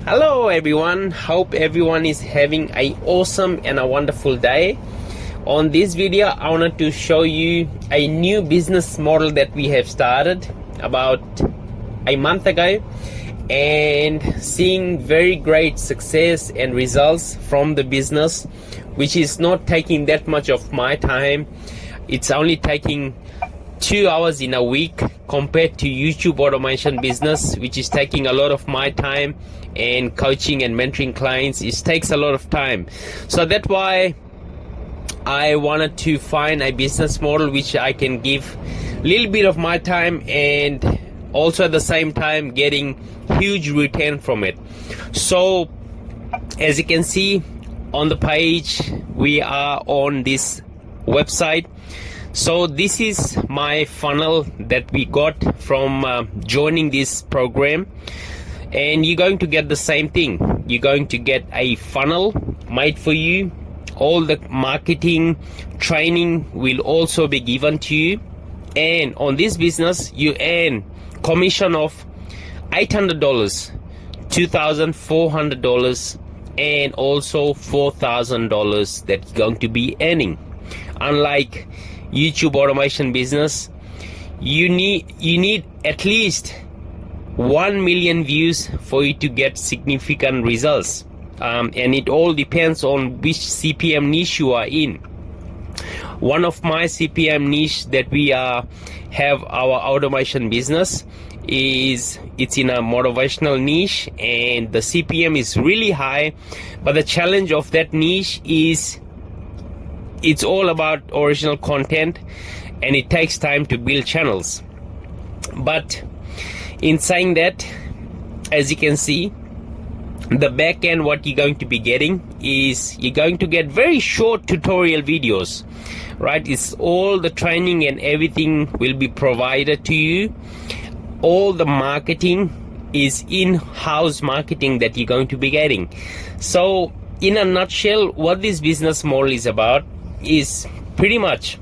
Hello everyone, hope everyone is having an awesome and a wonderful day. On this video I wanted to show you a new business model that we have started about a month ago and seeing very great success and results from the business, which is not taking that much of my time. It's only taking 2 hours in a week compared to YouTube automation business, which is taking a lot of my time, and coaching and mentoring clients, it takes a lot of time. So that's why I wanted to find a business model which I can give a little bit of my time and also at the same time getting huge return from it. So as you can see on the page, we are on this website. So this is my funnel that we got from joining this program, and you're going to get the same thing. You're going to get a funnel made for you. All the marketing training will also be given to you, and on this business you earn commission of $800, $2,400, and also $4,000 that you're going to be earning. Unlike YouTube automation business, you need at least 1 million views for you to get significant results, and it all depends on which CPM niche you are in. One of my CPM niche that we have our automation business is, it's in a motivational niche, and the CPM is really high, but the challenge of that niche is it's all about original content and it takes time to build channels. But in saying that, as you can see, the back end, what you're going to be getting is you're going to get very short tutorial videos, right? It's all the training and everything will be provided to you. All the marketing is in-house marketing that you're going to be getting. So in a nutshell, what this business model is about is pretty much,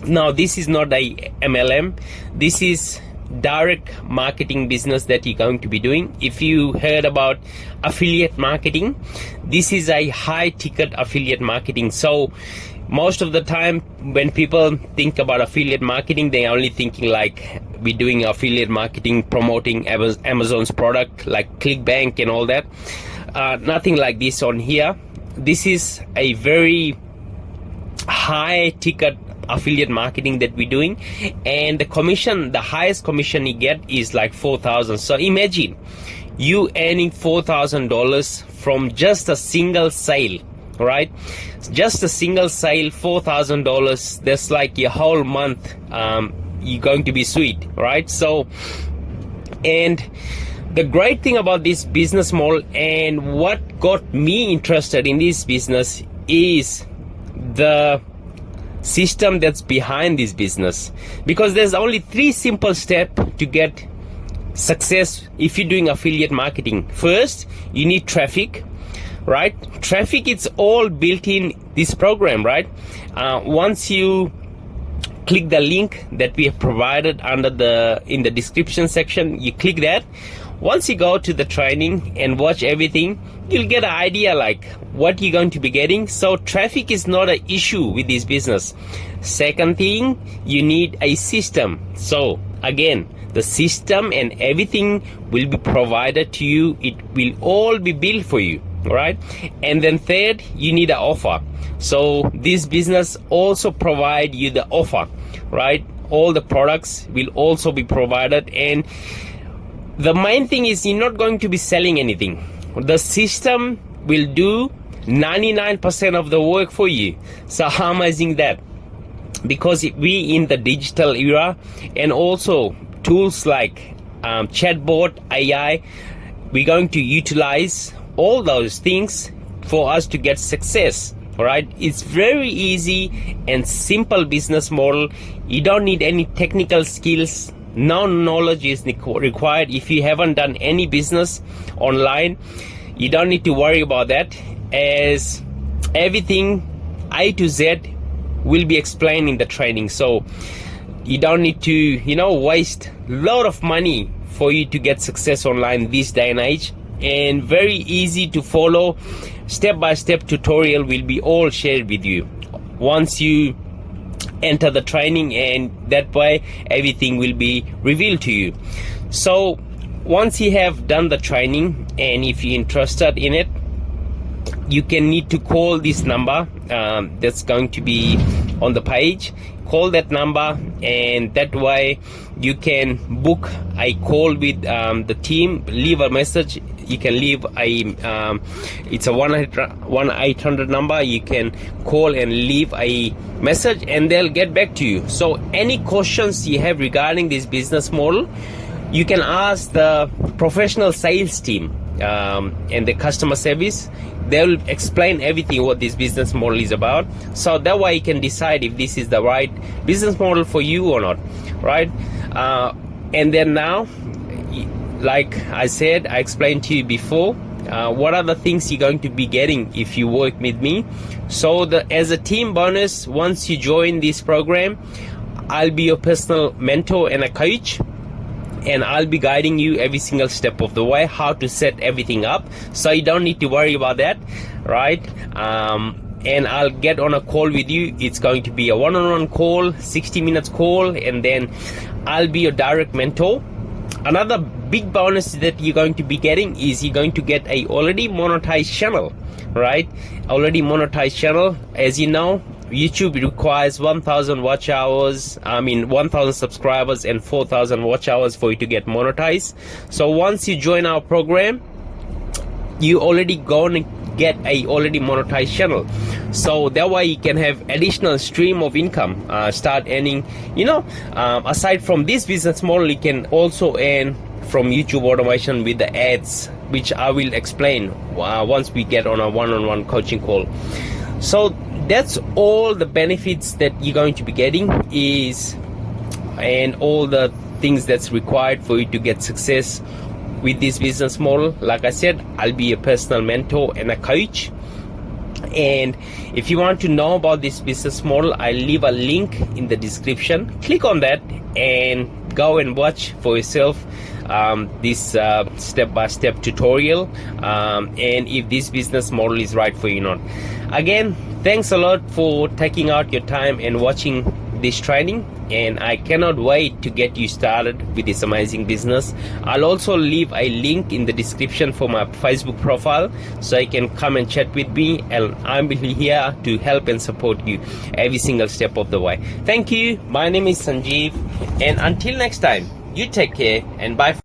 now this is not a MLM, this is direct marketing business that you're going to be doing. If you heard about affiliate marketing, this is a high ticket affiliate marketing. So most of the time when people think about affiliate marketing, they're only thinking like we're doing affiliate marketing promoting Amazon's product like ClickBank and all that. Nothing like this on here. This is a very high ticket affiliate marketing that we're doing, and the commission, the highest commission you get is like $4,000. So imagine you earning $4,000 from just a single sale, right? Just a single sale, $4,000. That's like your whole month. You're going to be sweet, right? So, and the great thing about this business model and what got me interested in this business is the system that's behind this business, because there's only 3 simple steps to get success if you're doing affiliate marketing. First, you need traffic, right? Traffic, it's all built in this program, right? Once you click the link that we have provided in the description section, you click that. Once you go to the training and watch everything, you'll get an idea like what you're going to be getting. So traffic is not an issue with this business. Second thing, you need a system. So again, the system and everything will be provided to you. It will all be built for you, right? And then third, you need an offer. So this business also provide you the offer, right? All the products will also be provided, and the main thing is you're not going to be selling anything. The system will do 99% of the work for you. So how amazing that? Because we in the digital era, and also tools like chatbot, AI, we're going to utilize all those things for us to get success, right? It's very easy and simple business model. You don't need any technical skills. No knowledge is required. If you haven't done any business online, you don't need to worry about that, as everything A to Z will be explained in the training. So you don't need to waste a lot of money for you to get success online this day and age. and very easy to follow. Step-by-step tutorial will be all shared with you once you enter the training, and that way everything will be revealed to you. So once you have done the training, and if you're interested in it, you can need to call this number that's going to be on the page. Call that number, and that way you can book a call with the team. Leave a message. You can leave a it's a 1-800 number. You can call and leave a message, and they'll get back to you. So any questions you have regarding this business model, you can ask the professional sales team and the customer service. They'll explain everything what this business model is about, so that way you can decide if this is the right business model for you or not, right? And then now, like I said, I explained to you before, what are the things you're going to be getting if you work with me. So as a team bonus, once you join this program, I'll be your personal mentor and a coach, and I'll be guiding you every single step of the way, how to set everything up, so you don't need to worry about that, right? And I'll get on a call with you. It's going to be a one-on-one call, 60 minutes call, and then I'll be your direct mentor. Another big bonus that you're going to be getting is you're going to get a already monetized channel, right? Already monetized channel. As you know, YouTube requires 1,000 watch hours, 1,000 subscribers and 4,000 watch hours for you to get monetized. So once you join our program, you already gonna get a already monetized channel. So that way you can have additional stream of income, start earning, aside from this business model, you can also earn from YouTube automation with the ads, which I will explain once we get on a one-on-one coaching call. So that's all the benefits that you're going to be getting and all the things that's required for you to get success with this business model. Like I said, I'll be a personal mentor and a coach. And if you want to know about this business model, I'll leave a link in the description. Click on that and go and watch for yourself this step-by-step tutorial, and if this business model is right for you or not. Again, thanks a lot for taking out your time and watching this training, and I cannot wait to get you started with this amazing business. I'll also leave a link in the description for my Facebook profile, so you can come and chat with me, and I'm here to help and support you every single step of the way. Thank you. My name is Sanjeev, and until next time, you take care and bye.